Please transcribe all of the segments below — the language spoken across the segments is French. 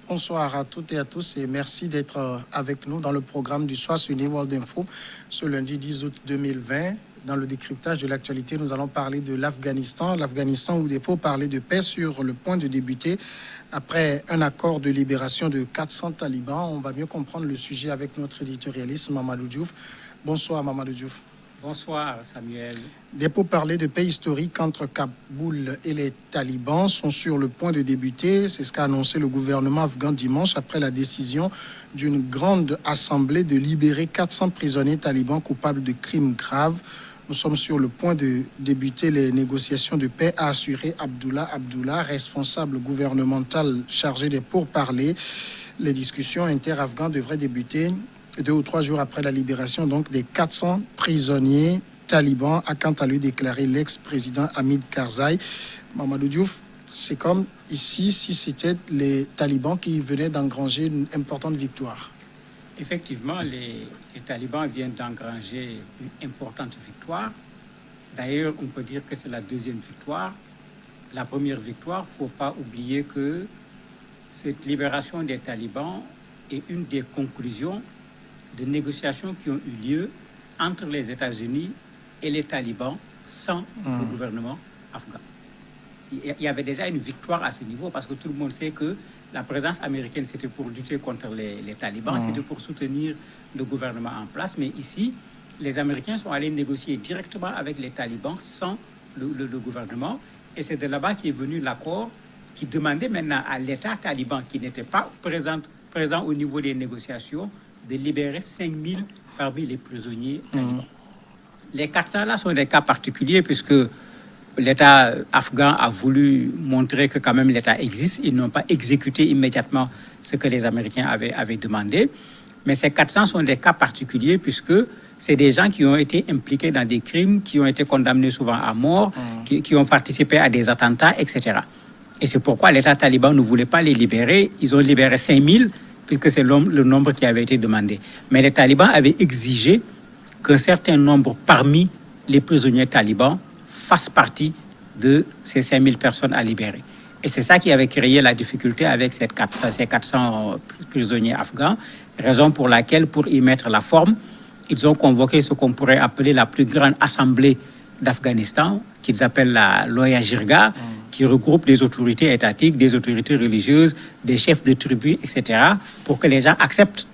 Bonsoir à toutes et à tous et merci d'être avec nous dans le programme du soir sur New World Info ce lundi 10 août 2020. Dans le décryptage de l'actualité, nous allons parler de l'Afghanistan. L'Afghanistan où des pourparlers de paix sur le point de débuter après un accord de libération de 400 talibans. On va mieux comprendre le sujet avec notre éditorialiste Mamadou Diouf. Bonsoir Mamadou Diouf. Bonsoir Samuel. Des pourparlers de paix historiques entre Kaboul et les talibans sont sur le point de débuter. C'est ce qu'a annoncé le gouvernement afghan dimanche après la décision d'une grande assemblée de libérer 400 prisonniers talibans coupables de crimes graves. Nous sommes sur le point de débuter les négociations de paix, a assuré Abdullah, responsable gouvernemental chargé des pourparlers. Les discussions inter-afghanes devraient débuter 2 ou 3 jours après la libération donc des 400 prisonniers talibans, a quant à lui déclaré l'ex-président Hamid Karzai. Mamadou Diouf, c'est comme ici si c'était les talibans qui venaient d'engranger une importante victoire. Effectivement, les talibans viennent d'engranger une importante victoire. D'ailleurs, on peut dire que c'est la deuxième victoire. La première victoire, il ne faut pas oublier que cette libération des talibans est une des conclusions de négociations qui ont eu lieu entre les États-Unis et les talibans sans le gouvernement afghan. Il y avait déjà une victoire à ce niveau parce que tout le monde sait que la présence américaine, c'était pour lutter contre les talibans, c'était pour soutenir le gouvernement en place. Mais ici, les Américains sont allés négocier directement avec les talibans sans le gouvernement. Et c'est de là-bas qu'est venu l'accord qui demandait maintenant à l'État taliban, qui n'était pas présent au niveau des négociations, de libérer 5000 parmi les prisonniers talibans. Les 400 là sont des cas particuliers puisque l'État afghan a voulu montrer que quand même l'État existe. Ils n'ont pas exécuté immédiatement ce que les Américains avaient demandé. Mais ces 400 sont des cas particuliers puisque c'est des gens qui ont été impliqués dans des crimes, qui ont été condamnés souvent à mort, qui ont participé à des attentats, etc. Et c'est pourquoi l'État taliban ne voulait pas les libérer. Ils ont libéré 5000 puisque c'est le nombre qui avait été demandé. Mais les talibans avaient exigé qu'un certain nombre parmi les prisonniers talibans fassent partie de ces 5000 personnes à libérer. Et c'est ça qui avait créé la difficulté avec ces 400 prisonniers afghans, raison pour laquelle, pour y mettre la forme, ils ont convoqué ce qu'on pourrait appeler la plus grande assemblée d'Afghanistan, qu'ils appellent la Loya Jirga, qui regroupe des autorités étatiques, des autorités religieuses, des chefs de tribus, etc., pour que les gens acceptent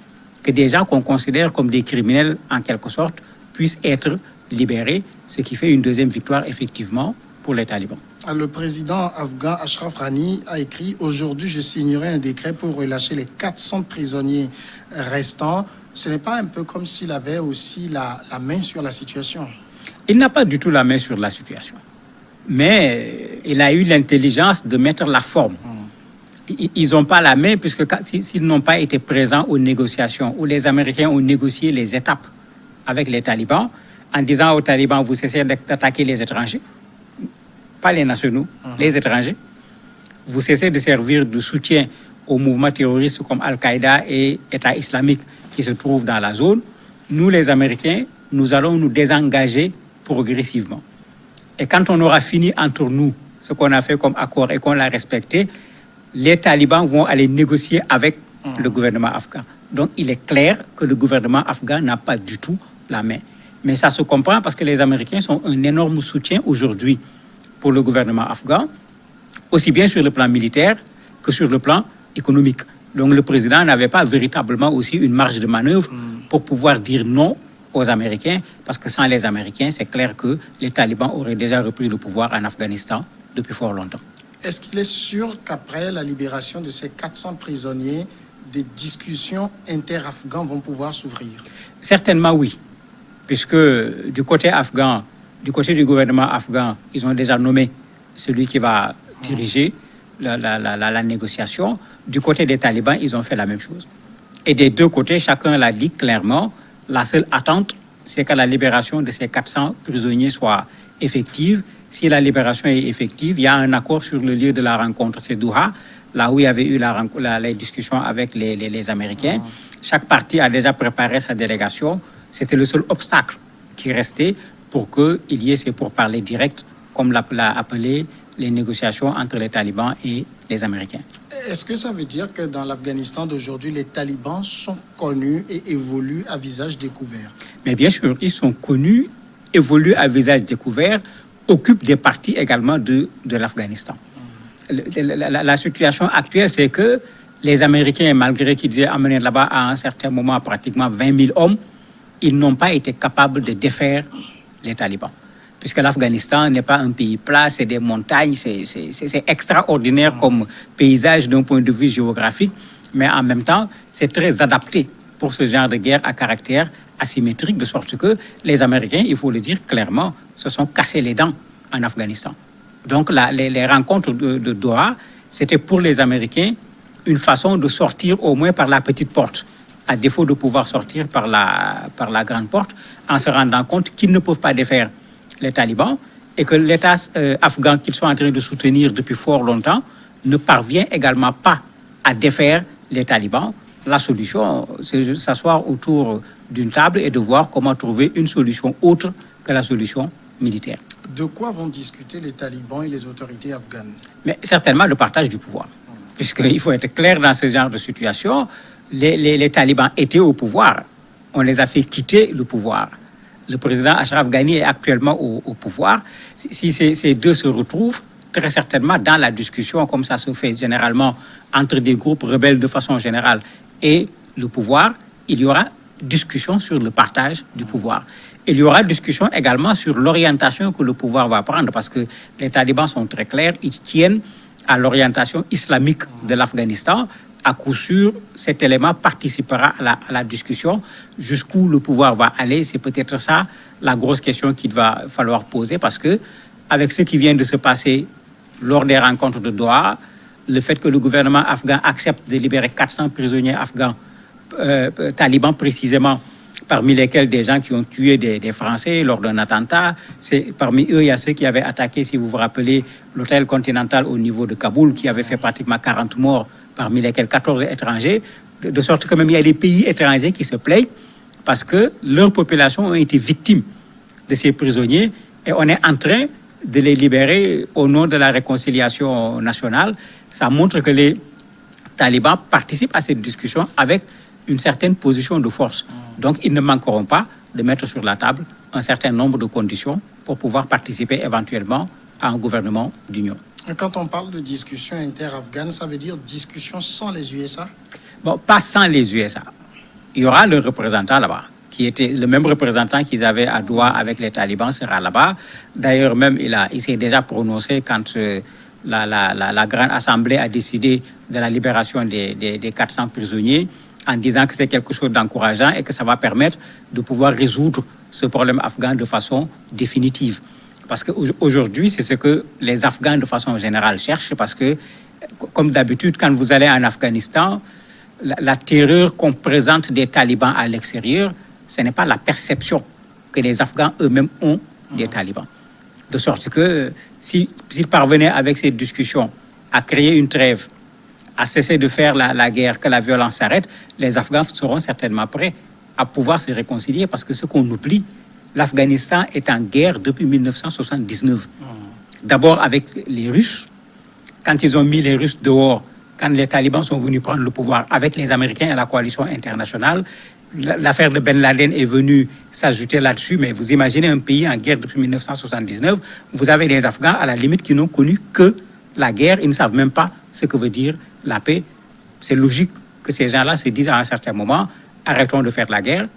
que des gens qu'on considère comme des criminels, en quelque sorte, puissent être libérés, ce qui fait une deuxième victoire, effectivement, pour les talibans. Le président afghan Ashraf Ghani a écrit « Aujourd'hui, je signerai un décret pour relâcher les 400 prisonniers restants ». Ce n'est pas un peu comme s'il avait aussi la main sur la situation? Il n'a pas du tout la main sur la situation. Mais il a eu l'intelligence de mettre la forme. Ils n'ont pas la main puisque s'ils n'ont pas été présents aux négociations où les Américains ont négocié les étapes avec les talibans en disant aux talibans, vous cessez d'attaquer les étrangers, pas les nationaux, les étrangers. Vous cessez de servir de soutien aux mouvements terroristes comme Al-Qaïda et État islamique qui se trouvent dans la zone. Nous, les Américains, nous allons nous désengager progressivement. Et quand on aura fini entre nous ce qu'on a fait comme accord et qu'on l'a respecté, les talibans vont aller négocier avec le gouvernement afghan. Donc, il est clair que le gouvernement afghan n'a pas du tout la main. Mais ça se comprend parce que les Américains sont un énorme soutien aujourd'hui pour le gouvernement afghan, aussi bien sur le plan militaire que sur le plan économique. Donc, le président n'avait pas véritablement aussi une marge de manœuvre pour pouvoir dire non aux Américains, parce que sans les Américains, c'est clair que les talibans auraient déjà repris le pouvoir en Afghanistan depuis fort longtemps. Est-ce qu'il est sûr qu'après la libération de ces 400 prisonniers, des discussions inter-afghans vont pouvoir s'ouvrir? Certainement oui, puisque du côté afghan, du côté du gouvernement afghan, ils ont déjà nommé celui qui va diriger la négociation. Du côté des talibans, ils ont fait la même chose. Et des deux côtés, chacun l'a dit clairement, la seule attente, c'est que la libération de ces 400 prisonniers soit effective. Si la libération est effective, il y a un accord sur le lieu de la rencontre, c'est Doha, là où il y avait eu les discussions avec les Américains. Chaque parti a déjà préparé sa délégation. C'était le seul obstacle qui restait pour qu'il y ait ces pourparlers directs, comme l'a appelé les négociations entre les talibans et les Américains. Est-ce que ça veut dire que dans l'Afghanistan d'aujourd'hui, les talibans sont connus et évoluent à visage découvert? Mais bien sûr, ils sont connus, évoluent à visage découvert, occupent des parties également de l'Afghanistan. La situation actuelle, c'est que les Américains, malgré qu'ils aient amené là-bas à un certain moment pratiquement 20 000 hommes, ils n'ont pas été capables de défaire les talibans. Puisque l'Afghanistan n'est pas un pays plat, c'est des montagnes, c'est extraordinaire comme paysage d'un point de vue géographique, mais en même temps, c'est très adapté pour ce genre de guerre à caractère asymétrique, de sorte que les Américains, il faut le dire clairement, se sont cassés les dents en Afghanistan. Donc les rencontres de Doha, c'était pour les Américains une façon de sortir au moins par la petite porte, à défaut de pouvoir sortir par la grande porte, en se rendant compte qu'ils ne peuvent pas défaire les talibans et que l'État afghan qu'ils sont en train de soutenir depuis fort longtemps ne parvient également pas à défaire les talibans. La solution, c'est de s'asseoir autour d'une table et de voir comment trouver une solution autre que la solution militaire. De quoi vont discuter les talibans et les autorités afghanes? Mais certainement le partage du pouvoir. Puisqu'il faut être clair dans ce genre de situation, les talibans étaient au pouvoir. On les a fait quitter le pouvoir. Le président Ashraf Ghani est actuellement au pouvoir. Si ces deux se retrouvent, très certainement dans la discussion, comme ça se fait généralement entre des groupes rebelles de façon générale et le pouvoir, il y aura discussion sur le partage du pouvoir. Il y aura discussion également sur l'orientation que le pouvoir va prendre, parce que les talibans sont très clairs, ils tiennent à l'orientation islamique de l'Afghanistan. À coup sûr, cet élément participera à la discussion. Jusqu'où le pouvoir va aller, c'est peut-être ça la grosse question qu'il va falloir poser, parce que avec ce qui vient de se passer lors des rencontres de Doha, le fait que le gouvernement afghan accepte de libérer 400 prisonniers afghans, talibans précisément, parmi lesquels des gens qui ont tué des Français lors d'un attentat. Parmi eux, il y a ceux qui avaient attaqué, si vous vous rappelez, l'hôtel Continental au niveau de Kaboul, qui avait fait pratiquement 40 morts, parmi lesquels 14 étrangers, de sorte que même il y a des pays étrangers qui se plaignent parce que leurs populations ont été victimes de ces prisonniers et on est en train de les libérer au nom de la réconciliation nationale. Ça montre que les talibans participent à cette discussion avec une certaine position de force. Donc, ils ne manqueront pas de mettre sur la table un certain nombre de conditions pour pouvoir participer éventuellement à un gouvernement d'union. Quand on parle de discussion inter-afghane, ça veut dire discussion sans les USA? Bon, pas sans les USA. Il y aura le représentant là-bas, qui était le même représentant qu'ils avaient à Doha avec les talibans, sera là-bas. D'ailleurs, même, il s'est déjà prononcé quand la Grande Assemblée a décidé de la libération des 400 prisonniers, en disant que c'est quelque chose d'encourageant et que ça va permettre de pouvoir résoudre ce problème afghan de façon définitive. Parce qu'aujourd'hui, c'est ce que les Afghans de façon générale cherchent, parce que, comme d'habitude, quand vous allez en Afghanistan, la terreur qu'on présente des talibans à l'extérieur, ce n'est pas la perception que les Afghans eux-mêmes ont des talibans. De sorte que s'ils parvenaient avec cette discussion à créer une trêve, à cesser de faire la guerre, que la violence s'arrête, les Afghans seront certainement prêts à pouvoir se réconcilier, parce que ce qu'on oublie, l'Afghanistan est en guerre depuis 1979. D'abord avec les Russes, quand ils ont mis les Russes dehors, quand les talibans sont venus prendre le pouvoir avec les Américains et la coalition internationale, l'affaire de Ben Laden est venue s'ajouter là-dessus, mais vous imaginez un pays en guerre depuis 1979, vous avez des Afghans à la limite qui n'ont connu que la guerre, ils ne savent même pas ce que veut dire la paix. C'est logique que ces gens-là se disent à un certain moment, arrêtons de faire la guerre,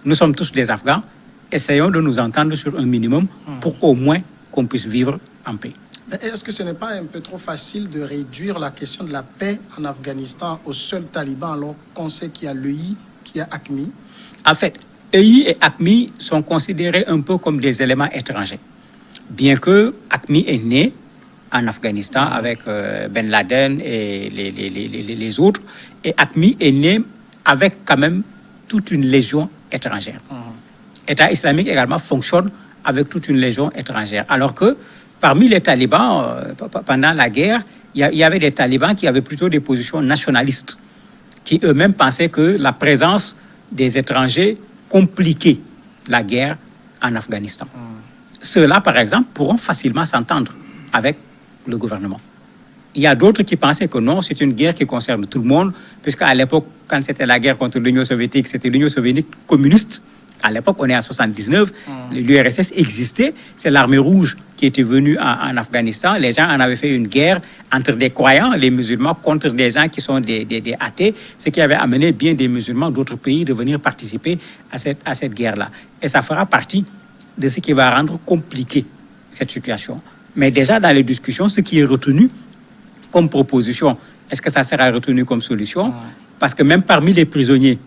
nous sommes tous des Afghans, essayons de nous entendre sur un minimum pour au moins qu'on puisse vivre en paix. Est-ce que ce n'est pas un peu trop facile de réduire la question de la paix en Afghanistan aux seuls talibans, alors qu'on sait qu'il y a l'EI, qu'il y a AQMI? En fait, EI et AQMI sont considérés un peu comme des éléments étrangers. Bien que AQMI est né en Afghanistan avec Ben Laden et les autres, et AQMI est né avec quand même toute une légion étrangère. État islamique également fonctionne avec toute une légion étrangère. Alors que parmi les talibans, pendant la guerre, il y avait des talibans qui avaient plutôt des positions nationalistes, qui eux-mêmes pensaient que la présence des étrangers compliquait la guerre en Afghanistan. Ceux-là, par exemple, pourront facilement s'entendre avec le gouvernement. Il y a d'autres qui pensaient que non, c'est une guerre qui concerne tout le monde, puisqu'à l'époque, quand c'était la guerre contre l'Union soviétique, c'était l'Union soviétique communiste. À l'époque, on est en 79, l'URSS existait, c'est l'armée rouge qui était venue en Afghanistan. Les gens en avaient fait une guerre entre des croyants, les musulmans, contre des gens qui sont des athées, ce qui avait amené bien des musulmans d'autres pays de venir participer à cette guerre-là. Et ça fera partie de ce qui va rendre compliquée cette situation. Mais déjà, dans les discussions, ce qui est retenu comme proposition, est-ce que ça sera retenu comme solution? Parce que même parmi les prisonniers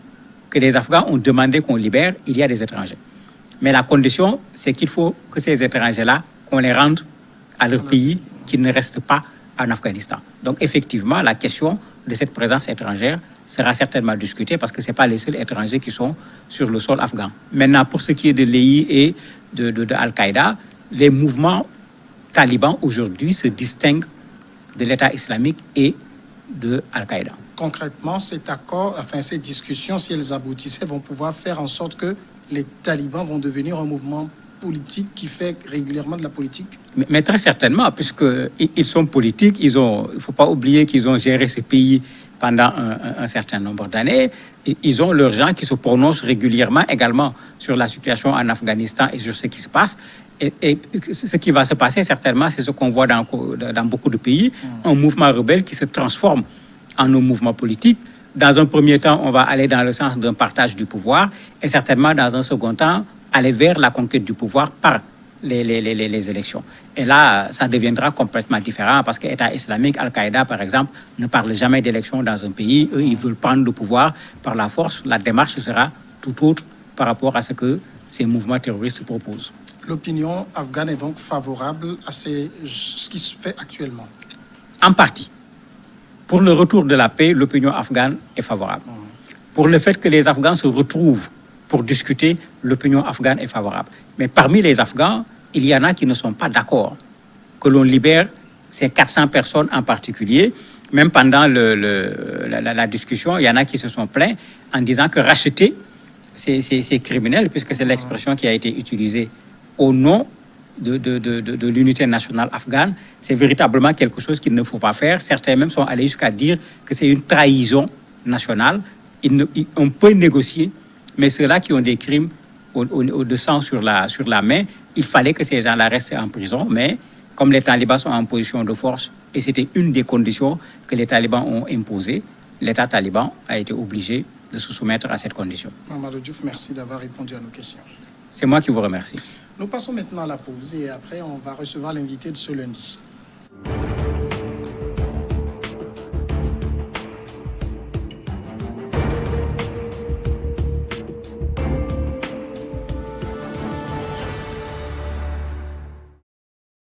que les Afghans ont demandé qu'on libère, il y a des étrangers. Mais la condition, c'est qu'il faut que ces étrangers-là, qu'on les rende à leur pays, qu'ils ne restent pas en Afghanistan. Donc effectivement, la question de cette présence étrangère sera certainement discutée parce que ce n'est pas les seuls étrangers qui sont sur le sol afghan. Maintenant, pour ce qui est de l'EI et de Al-Qaïda, les mouvements talibans aujourd'hui se distinguent de l'État islamique et de Al-Qaïda. Concrètement, cet accord, enfin ces discussions, si elles aboutissaient, vont pouvoir faire en sorte que les talibans vont devenir un mouvement politique qui fait régulièrement de la politique? Mais très certainement, puisqu'ils sont politiques, il ne faut pas oublier qu'ils ont géré ce pays pendant un certain nombre d'années. Ils ont leurs gens qui se prononcent régulièrement également sur la situation en Afghanistan et sur ce qui se passe. Et ce qui va se passer, certainement, c'est ce qu'on voit dans beaucoup de pays, un mouvement rebelle qui se transforme en un mouvement politique. Dans un premier temps, on va aller dans le sens d'un partage du pouvoir et certainement, dans un second temps, aller vers la conquête du pouvoir par les élections. Et là, ça deviendra complètement différent parce que l'État islamique, Al-Qaïda, par exemple, ne parle jamais d'élections dans un pays. Eux, ils veulent prendre le pouvoir par la force. La démarche sera tout autre par rapport à ce que ces mouvements terroristes proposent. L'opinion afghane est donc favorable à ce qui se fait actuellement? En partie. Pour le retour de la paix, l'opinion afghane est favorable. Pour le fait que les Afghans se retrouvent pour discuter, l'opinion afghane est favorable. Mais parmi les Afghans, il y en a qui ne sont pas d'accord que l'on libère ces 400 personnes en particulier. Même pendant la discussion, il y en a qui se sont plaints en disant que racheter ces criminels, puisque c'est l'expression qui a été utilisée au nom de l'unité nationale afghane, c'est véritablement quelque chose qu'il ne faut pas faire. Certains même sont allés jusqu'à dire que c'est une trahison nationale. On peut négocier, mais ceux-là qui ont des crimes de sang sur la main, il fallait que ces gens-là restent en prison. Mais comme les talibans sont en position de force, et c'était une des conditions que les talibans ont imposées, l'État taliban a été obligé de se soumettre à cette condition. Mamadou Diouf, merci d'avoir répondu à nos questions. C'est moi qui vous remercie. Nous passons maintenant à la pause et après on va recevoir l'invité de ce lundi.